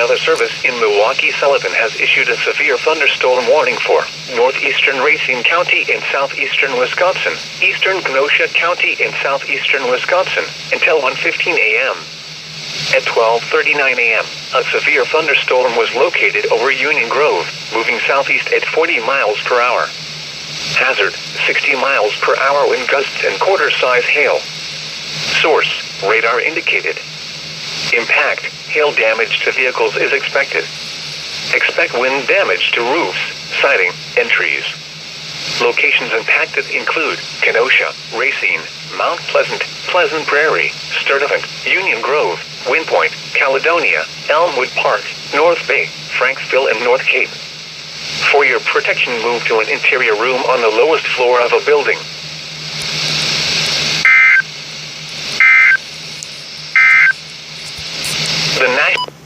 Weather Service in Milwaukee-Sullivan has issued a severe thunderstorm warning for northeastern Racine County in southeastern Wisconsin, eastern Kenosha County in southeastern Wisconsin, until 1:15 a.m. At 12:39 a.m., a severe thunderstorm was located over Union Grove, moving southeast at 40 miles per hour. Hazard, 60 miles per hour wind gusts and quarter-size hail. Source, radar indicated. Impact, hail damage to vehicles is expected. Expect wind damage to roofs, siding, and trees. Locations impacted include Kenosha, Racine, Mount Pleasant, Pleasant Prairie, Sturtevant, Union Grove, Windpoint, Caledonia, Elmwood Park, North Bay, Franksville, and North Cape. For your protection, move to an interior room on the lowest floor of a building. The National